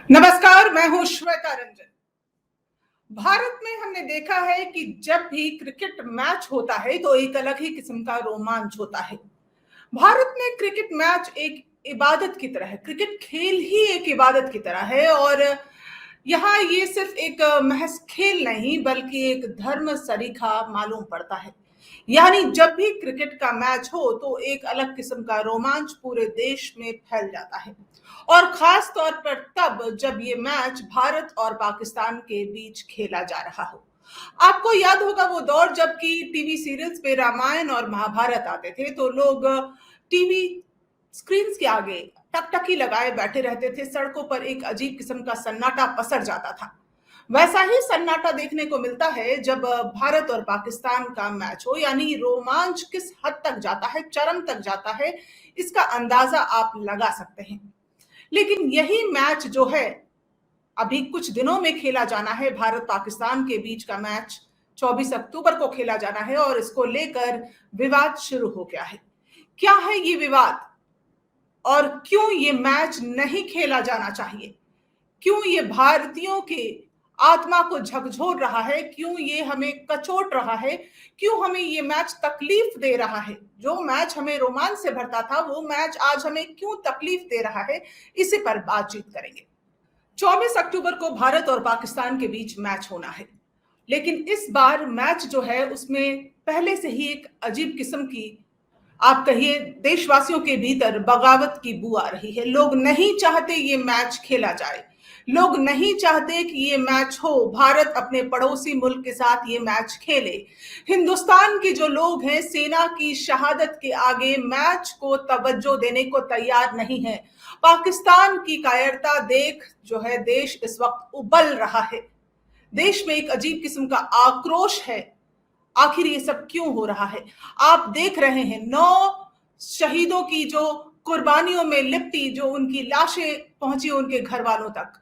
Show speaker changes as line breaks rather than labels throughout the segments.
नमस्कार, मैं हूं श्वेता रंजन। भारत में हमने देखा है कि जब भी क्रिकेट मैच होता है तो एक अलग ही किस्म का रोमांच होता है। भारत में क्रिकेट मैच एक इबादत की तरह है, क्रिकेट खेल ही एक इबादत की तरह है और यहाँ ये सिर्फ एक महज खेल नहीं बल्कि एक धर्म सरीखा मालूम पड़ता है। यानी जब भी क्रिकेट का मैच हो तो एक अलग किस्म का रोमांच पूरे देश में फैल जाता है और खास तौर पर तब जब ये मैच भारत और पाकिस्तान के बीच खेला जा रहा हो। आपको याद होगा वो दौर जबकि टीवी सीरियल्स पे रामायण और महाभारत आते थे तो लोग टीवी स्क्रीन्स के आगे टकटकी लगाए बैठे रहते थे। सड़कों पर एक अजीब किस्म का सन्नाटा पसर जाता था। वैसा ही सन्नाटा देखने को मिलता है जब भारत और पाकिस्तान का मैच हो, यानी रोमांच किस हद तक जाता है, चरम तक जाता है, इसका अंदाजा आप लगा सकते हैं। लेकिन यही मैच जो है अभी कुछ दिनों में खेला जाना है, भारत पाकिस्तान के बीच का मैच 24 अक्टूबर को खेला जाना है और इसको लेकर विवाद शुरू हो गया है। क्या है ये विवाद और क्यों ये मैच नहीं खेला जाना चाहिए? क्यों ये भारतीयों के आत्मा को झकझोर रहा है? क्यों ये हमें कचोट रहा है? क्यों हमें ये मैच तकलीफ दे रहा है? जो मैच हमें रोमांच से भरता था वो मैच आज हमें क्यों तकलीफ दे रहा है? इसी पर बातचीत करेंगे। 24 अक्टूबर को भारत और पाकिस्तान के बीच मैच होना है, लेकिन इस बार मैच जो है उसमें पहले से ही एक अजीब किस्म की, आप कहिए, देशवासियों के भीतर बगावत की बू आ रही है। लोग नहीं चाहते ये मैच खेला जाए, लोग नहीं चाहते कि ये मैच हो, भारत अपने पड़ोसी मुल्क के साथ ये मैच खेले। हिंदुस्तान के जो लोग हैं सेना की शहादत के आगे मैच को तवज्जो देने को तैयार नहीं है। पाकिस्तान की कायरता देख जो है देश इस वक्त उबल रहा है। देश में एक अजीब किस्म का आक्रोश है। आखिर ये सब क्यों हो रहा है? आप देख रहे हैं 9 शहीदों की जो कुर्बानियों में लिपटी, जो उनकी लाशें पहुंची उनके घर वालों तक।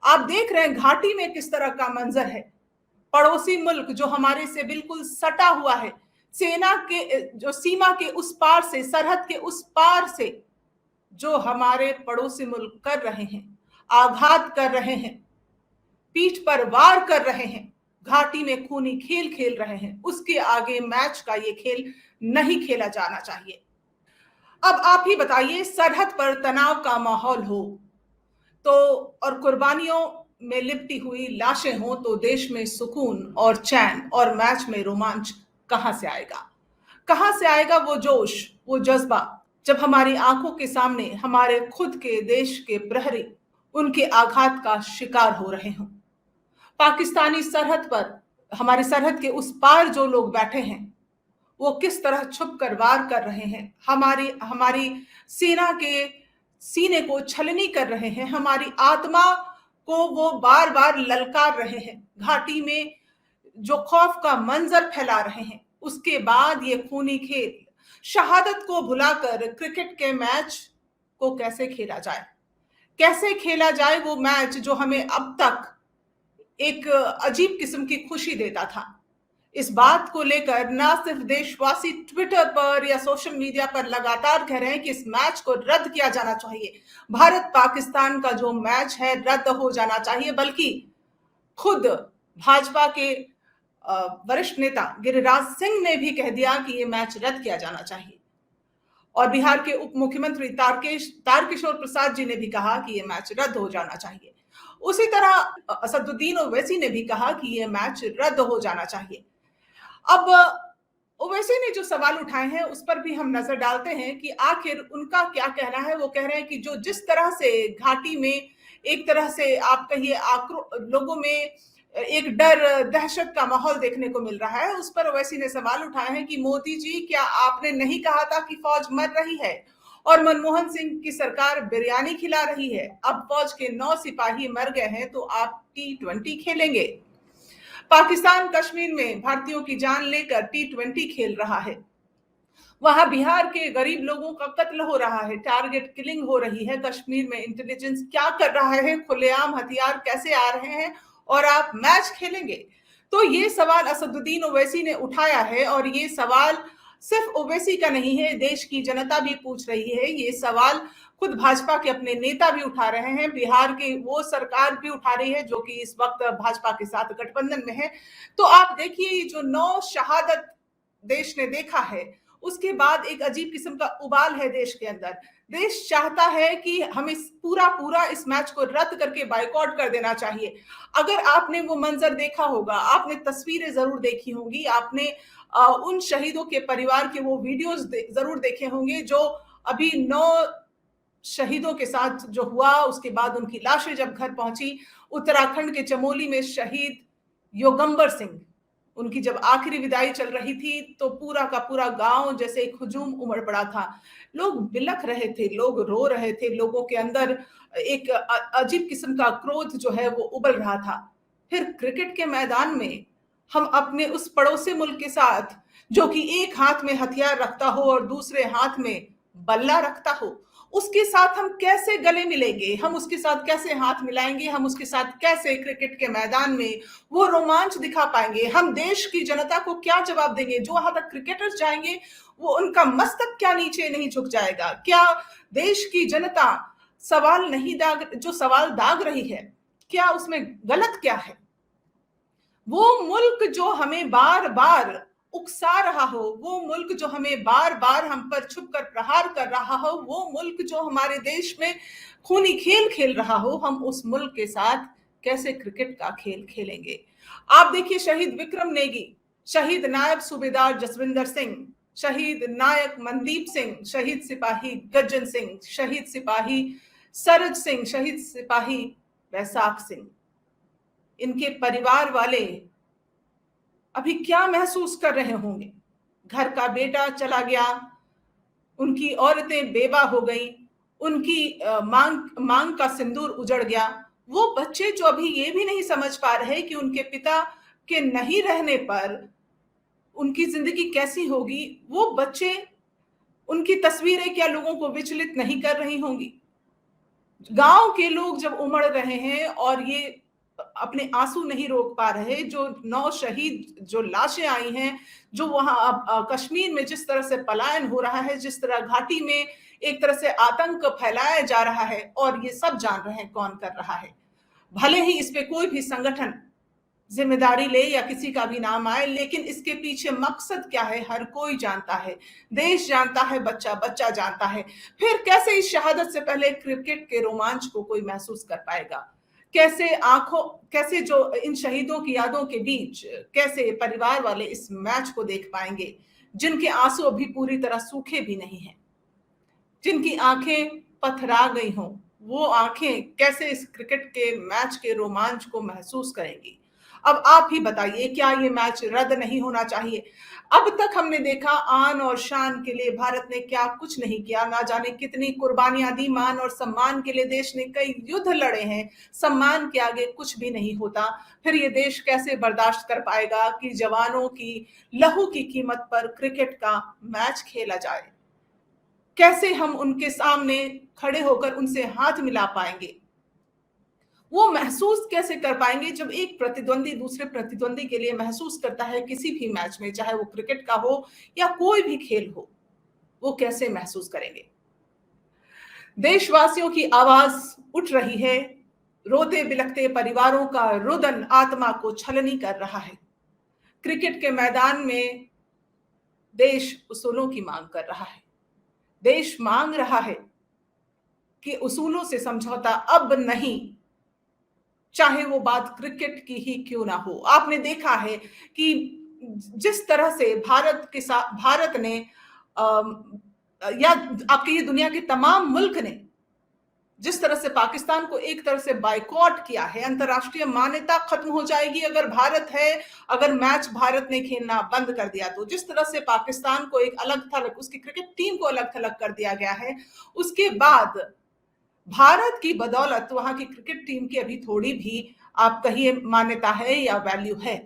आप देख रहे हैं घाटी में किस तरह का मंजर है। पड़ोसी मुल्क जो हमारे से बिल्कुल सटा हुआ है, सेना के जो सीमा के उस पार से, सरहद के उस पार से जो हमारे पड़ोसी मुल्क कर रहे हैं, आघात कर रहे हैं, पीठ पर वार कर रहे हैं, घाटी में खूनी खेल खेल रहे हैं, उसके आगे मैच का ये खेल नहीं खेला जाना चाहिए। अब आप ही बताइए, सरहद पर तनाव का माहौल हो तो और कुर्बानियों में लिपटी हुई लाशें हो तो देश में सुकून और चैन और मैच में रोमांच कहां से आएगा? कहां से आएगा वो जोश, वो जज्बा, जब हमारी आंखों के सामने हमारे खुद के देश के प्रहरी उनके आघात का शिकार हो रहे हों? पाकिस्तानी सरहद पर, हमारे सरहद के उस पार जो लोग बैठे हैं वो किस तरह छुप कर वार कर रहे हैं, हमारी हमारी सेना के सीने को छलनी कर रहे हैं, हमारी आत्मा को वो बार बार ललकार रहे हैं, घाटी में जो खौफ का मंजर फैला रहे हैं। उसके बाद ये खूनी खेल, शहादत को भुलाकर क्रिकेट के मैच को कैसे खेला जाए? कैसे खेला जाए वो मैच जो हमें अब तक एक अजीब किस्म की खुशी देता था? इस बात को लेकर ना सिर्फ देशवासी ट्विटर पर या सोशल मीडिया पर लगातार कह रहे हैं कि इस मैच को रद्द किया जाना चाहिए, भारत पाकिस्तान का जो मैच है रद्द हो जाना चाहिए, बल्कि खुद भाजपा के वरिष्ठ नेता गिरिराज सिंह ने भी कह दिया कि ये मैच रद्द किया जाना चाहिए। और बिहार के उप मुख्यमंत्री तारकिशोर प्रसाद जी ने भी कहा कि ये मैच रद्द हो जाना चाहिए। उसी तरह असदुद्दीन ओवैसी ने भी कहा कि ये मैच रद्द हो जाना चाहिए। अब ओवैसी ने जो सवाल उठाए हैं उस पर भी हम नजर डालते हैं कि आखिर उनका क्या कहना है। वो कह रहे हैं कि जो जिस तरह से घाटी में एक तरह से आप कहिए लोगों में एक डर, दहशत का माहौल देखने को मिल रहा है, उस पर ओवैसी ने सवाल उठाए हैं कि मोदी जी, क्या आपने नहीं कहा था कि फौज मर रही है और मनमोहन सिंह की सरकार बिरयानी खिला रही है? अब फौज के 9 सिपाही मर गए हैं तो आप T20 खेलेंगे? पाकिस्तान कश्मीर में भारतीयों की जान लेकर T20 खेल रहा है। वहां बिहार के गरीब लोगों का कत्ल हो रहा है, टारगेट किलिंग हो रही है। कश्मीर में इंटेलिजेंस क्या कर रहा है, खुलेआम हथियार कैसे आ रहे हैं और आप मैच खेलेंगे? तो ये सवाल असदुद्दीन ओवैसी ने उठाया है और ये सवाल सिर्फ ओवैसी का नहीं है, देश की जनता भी पूछ रही है ये सवाल। खुद भाजपा के अपने नेता भी उठा रहे हैं, बिहार की वो सरकार भी उठा रही है जो कि इस वक्त भाजपा के साथ गठबंधन में है। तो आप देखिए, जो 9 शहादत देश ने देखा है, उसके बाद एक अजीब किस्म का उबाल है देश के अंदर। देश चाहता है कि हम इस पूरा इस मैच को रद्द करके बायकॉट कर देना चाहिए। अगर आपने वो मंजर देखा होगा, आपने तस्वीरें जरूर देखी होंगी, आपने उन शहीदों के परिवार के वो वीडियोस जरूर देखे होंगे जो अभी 9 शहीदों के साथ जो हुआ, उसके बाद उनकी लाशें जब घर पहुंची। उत्तराखंड के चमोली में शहीद योगंबर सिंह, उनकी जब आखिरी विदाई चल रही थी तो पूरा का पूरा गांव जैसे एक हुजूम उमड़ पड़ा था। लोग बिलख रहे थे, लोग रो रहे थे, लोगों के अंदर एक अजीब किस्म का क्रोध जो है वो उबल रहा था। फिर क्रिकेट के मैदान में हम अपने उस पड़ोसी मुल्क के साथ, जो कि एक हाथ में हथियार रखता हो और दूसरे हाथ में बल्ला रखता हो, उसके साथ हम कैसे गले मिलेंगे, हम उसके साथ कैसे हाथ मिलाएंगे, हम उसके साथ कैसे क्रिकेट के मैदान में वो रोमांच दिखा पाएंगे, हम देश की जनता को क्या जवाब देंगे। जो वहां तक क्रिकेटर्स जाएंगे वो उनका मस्तक क्या नीचे नहीं झुक जाएगा? क्या देश की जनता सवाल नहीं दाग, जो सवाल दाग रही है, क्या उसमें गलत क्या है? वो मुल्क जो हमें बार बार उकसा रहा हो, वो मुल्क जो हमें बार बार हम पर छुप कर प्रहार कर रहा हो, वो मुल्क जो हमारे देश में खूनी खेल खेल रहा हो, हम उस मुल्क के साथ कैसे क्रिकेट का खेल खेलेंगे? आप देखिए, शहीद विक्रम नेगी, शहीद नायब सूबेदार जसविंदर सिंह, शहीद नायक मनदीप सिंह, शहीद सिपाही गज्जन सिंह, शहीद सिपाही सरज सिंह, शहीद सिपाही बैसाख सिंह, इनके परिवार वाले अभी क्या महसूस कर रहे होंगे? घर का बेटा चला गया, उनकी औरतें बेवा हो गई, उनकी मांग का सिंदूर उजड़ गया। वो बच्चे जो अभी ये भी नहीं समझ पा रहे कि उनके पिता के नहीं रहने पर उनकी जिंदगी कैसी होगी, वो बच्चे, उनकी तस्वीरें क्या लोगों को विचलित नहीं कर रही होंगी? गांव के लोग जब उमड़ रहे हैं और ये अपने आंसू नहीं रोक पा रहे, जो 9 शहीद जो लाशें आई हैं, जो वहां कश्मीर में जिस तरह से पलायन हो रहा है, जिस तरह घाटी में एक तरह से आतंक फैलाया जा रहा है, और ये सब जान रहे हैं कौन कर रहा है। भले ही इस पे कोई भी संगठन जिम्मेदारी ले या किसी का भी नाम आए, लेकिन इसके पीछे मकसद क्या है हर कोई जानता है, देश जानता है, बच्चा बच्चा जानता है। फिर कैसे इस शहादत से पहले क्रिकेट के रोमांच को कोई महसूस कर पाएगा? कैसे जो इन शहीदों की यादों के बीच कैसे परिवार वाले इस मैच को देख पाएंगे, जिनके आंसू अभी पूरी तरह सूखे भी नहीं हैं, जिनकी आंखें पथरा गई हों, वो आंखें कैसे इस क्रिकेट के मैच के रोमांच को महसूस करेंगी? अब आप ही बताइए, क्या ये मैच रद्द नहीं होना चाहिए? अब तक हमने देखा, आन और शान के लिए भारत ने क्या कुछ नहीं किया, ना जाने कितनी कुर्बानियां दी। मान और सम्मान के लिए देश ने कई युद्ध लड़े हैं, सम्मान के आगे कुछ भी नहीं होता। फिर ये देश कैसे बर्दाश्त कर पाएगा कि जवानों की लहू की कीमत पर क्रिकेट का मैच खेला जाए? कैसे हम उनके सामने खड़े होकर उनसे हाथ मिला पाएंगे? वो महसूस कैसे कर पाएंगे जब एक प्रतिद्वंदी दूसरे प्रतिद्वंदी के लिए महसूस करता है किसी भी मैच में, चाहे वो क्रिकेट का हो या कोई भी खेल हो, वो कैसे महसूस करेंगे? देशवासियों की आवाज उठ रही है, रोते बिलखते परिवारों का रुदन आत्मा को छलनी कर रहा है। क्रिकेट के मैदान में देश उसूलों की मांग कर रहा है। देश मांग रहा है कि उसूलों से समझौता अब नहीं, चाहे वो बात क्रिकेट की ही क्यों ना हो। आपने देखा है कि जिस तरह से भारत ने या आपके ये दुनिया के तमाम मुल्क ने जिस तरह से पाकिस्तान को एक तरह से बायकॉट किया है, अंतरराष्ट्रीय मान्यता खत्म हो जाएगी अगर मैच भारत ने खेलना बंद कर दिया तो। जिस तरह से पाकिस्तान को एक अलग थलग, उसकी क्रिकेट टीम को अलग थलग कर दिया गया है, उसके बाद भारत की बदौलत वहां की क्रिकेट टीम की अभी थोड़ी भी आप कहिए मान्यता है या वैल्यू है।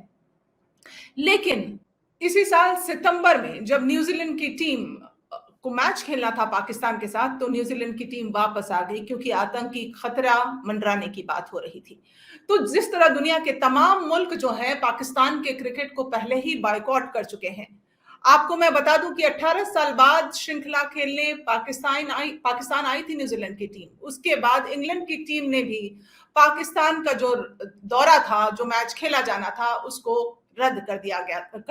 लेकिन इसी साल सितंबर में जब न्यूजीलैंड की टीम को मैच खेलना था पाकिस्तान के साथ, तो न्यूजीलैंड की टीम वापस आ गई क्योंकि आतंकी खतरा मंडराने की बात हो रही थी। तो जिस तरह दुनिया के तमाम मुल्क जो हैं पाकिस्तान के क्रिकेट को पहले ही बायकॉट कर चुके हैं, आपको मैं बता दूं कि 18 साल बाद श्रृंखला खेलने पाकिस्तान आई थी न्यूजीलैंड की टीम। उसके बाद इंग्लैंड की टीम ने भी पाकिस्तान का जो दौरा था, जो मैच खेला जाना था, उसको रद्द कर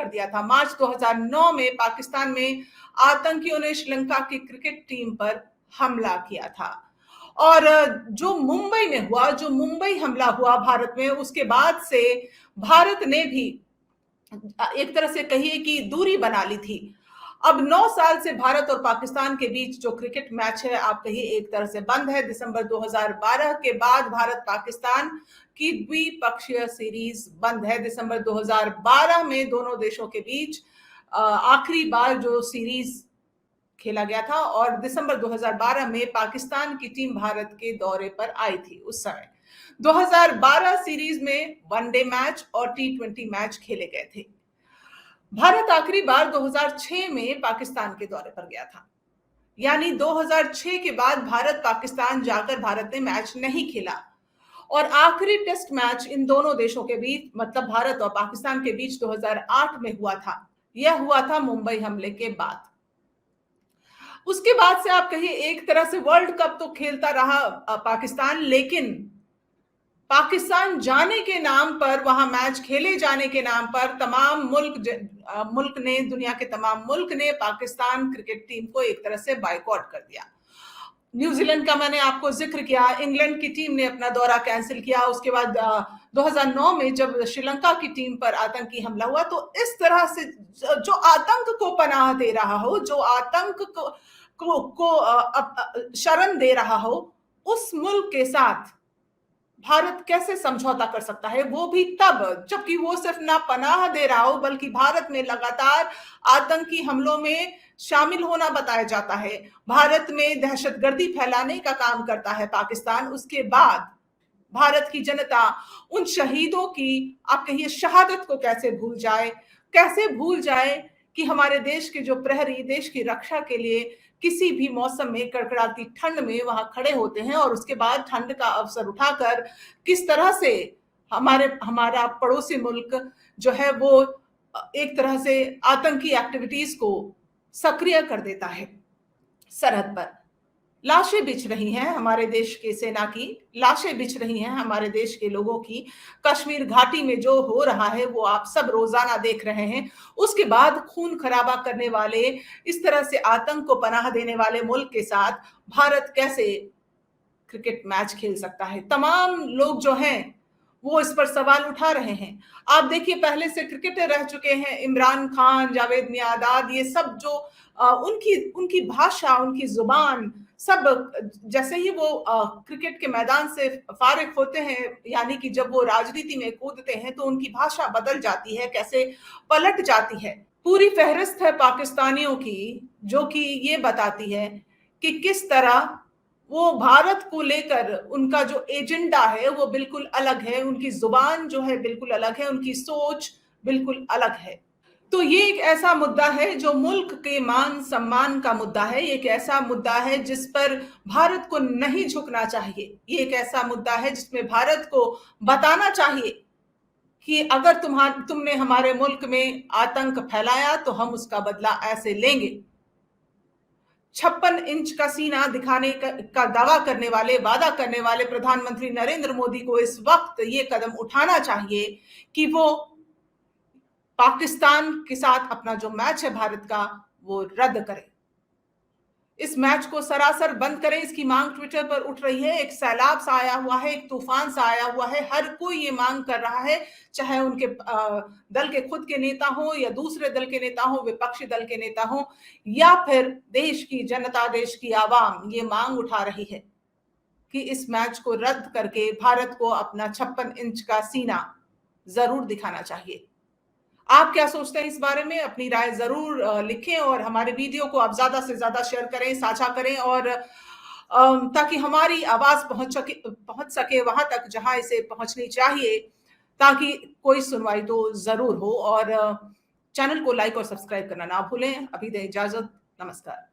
दिया था। मार्च 2009 में पाकिस्तान में आतंकियों ने श्रीलंका की क्रिकेट टीम पर हमला किया था। और जो मुंबई हमला हुआ भारत में, उसके बाद से भारत ने भी एक तरह से कहिए कि दूरी बना ली थी। अब 9 साल से भारत और पाकिस्तान के बीच जो क्रिकेट मैच है, आप कहिए एक तरह से बंद है। दिसंबर 2012 के बाद भारत पाकिस्तान की द्विपक्षीय सीरीज बंद है। दिसंबर 2012 में दोनों देशों के बीच आखिरी बार जो सीरीज खेला गया था, और दिसंबर 2012 में पाकिस्तान की टीम भारत के दौरे पर आई थी। उस समय 2012 सीरीज में वनडे मैच और T20 मैच खेले गए थे। भारत आखिरी बार 2006 में पाकिस्तान के दौरे पर गया था, यानी 2006 के बाद भारत पाकिस्तान जाकर भारत ने मैच नहीं खेला। और आखिरी टेस्ट मैच इन दोनों देशों के बीच, मतलब भारत और पाकिस्तान के बीच, 2008 में हुआ था। यह हुआ था मुंबई हमले के बाद। उसके बाद से आप कहिए एक तरह से वर्ल्ड कप तो खेलता रहा पाकिस्तान, लेकिन पाकिस्तान जाने के नाम पर, वहां मैच खेले जाने के नाम पर तमाम दुनिया के तमाम मुल्क ने पाकिस्तान क्रिकेट टीम को एक तरह से बायकॉट कर दिया। न्यूजीलैंड का मैंने आपको जिक्र किया, इंग्लैंड की टीम ने अपना दौरा कैंसिल किया। उसके बाद 2009 में जब श्रीलंका की टीम पर आतंकी हमला हुआ, तो इस तरह से जो आतंक को पनाह दे रहा हो, जो आतंक को शरण दे रहा हो, उस मुल्क के साथ भारत कैसे समझौता कर सकता है? वो भी तब जबकि वो सिर्फ ना पनाह दे रहा हो, बल्कि भारत में लगातार आतंकी हमलों में शामिल होना बताया जाता है। भारत में दहशतगर्दी फैलाने का काम करता है पाकिस्तान। उसके बाद भारत की जनता उन शहीदों की, आप कहिए, शहादत को कैसे भूल जाए कि हमारे देश के जो प्रहरी देश की रक्षा के लिए किसी भी मौसम में, कड़कड़ाती ठंड में वहां खड़े होते हैं, और उसके बाद ठंड का अवसर उठाकर किस तरह से हमारा पड़ोसी मुल्क जो है वो एक तरह से आतंकी एक्टिविटीज को सक्रिय कर देता है। सरहद पर लाशें बिछ रही हैं हमारे देश के सेना की, लाशें बिछ रही हैं हमारे देश के लोगों की। कश्मीर घाटी में जो हो रहा है वो आप सब रोजाना देख रहे हैं। उसके बाद खून खराबा करने वाले, इस तरह से आतंक को पनाह देने वाले मुल्क के साथ भारत कैसे क्रिकेट मैच खेल सकता है? तमाम लोग जो हैं वो इस पर सवाल उठा रहे हैं। आप देखिए, पहले से क्रिकेटर रह चुके हैं इमरान खान, जावेद मियांदाद, ये सब जो उनकी भाषा, उनकी जुबान, सब जैसे ही वो क्रिकेट के मैदान से फारिग होते हैं, यानी कि जब वो राजनीति में कूदते हैं, तो उनकी भाषा बदल जाती है, कैसे पलट जाती है। पूरी फहरिस्त है पाकिस्तानियों की, जो कि ये बताती है कि किस तरह वो भारत को लेकर उनका जो एजेंडा है वो बिल्कुल अलग है, उनकी जुबान जो है बिल्कुल अलग है, उनकी सोच बिल्कुल अलग है। तो ये एक ऐसा मुद्दा है जो मुल्क के मान सम्मान का मुद्दा है। ये एक ऐसा मुद्दा है जिस पर भारत को नहीं झुकना चाहिए। ये एक ऐसा मुद्दा है जिसमें भारत को बताना चाहिए कि अगर तुमने हमारे मुल्क में आतंक फैलाया तो हम उसका बदला ऐसे लेंगे। 56 इंच का सीना दिखाने का दावा करने वाले, वादा करने वाले प्रधानमंत्री नरेंद्र मोदी को इस वक्त ये कदम उठाना चाहिए कि वो पाकिस्तान के साथ अपना जो मैच है भारत का, वो रद्द करें। इस मैच को सरासर बंद करें, इसकी मांग ट्विटर पर उठ रही है। एक सैलाब सा आया हुआ है, एक तूफान सा आया हुआ है। हर कोई ये मांग कर रहा है, चाहे उनके दल के खुद के नेता हो, या दूसरे दल के नेता हो, विपक्षी दल के नेता हो, या फिर देश की जनता, देश की आवाम ये मांग उठा रही है कि इस मैच को रद्द करके भारत को अपना 56 इंच का सीना जरूर दिखाना चाहिए। आप क्या सोचते हैं इस बारे में? अपनी राय जरूर लिखें, और हमारे वीडियो को आप ज्यादा से ज्यादा शेयर करें, साझा करें, और ताकि हमारी आवाज पहुंच सके वहां तक जहां इसे पहुंचनी चाहिए, ताकि कोई सुनवाई तो जरूर हो। और चैनल को लाइक और सब्सक्राइब करना ना भूलें। अभी दें इजाजत, नमस्कार।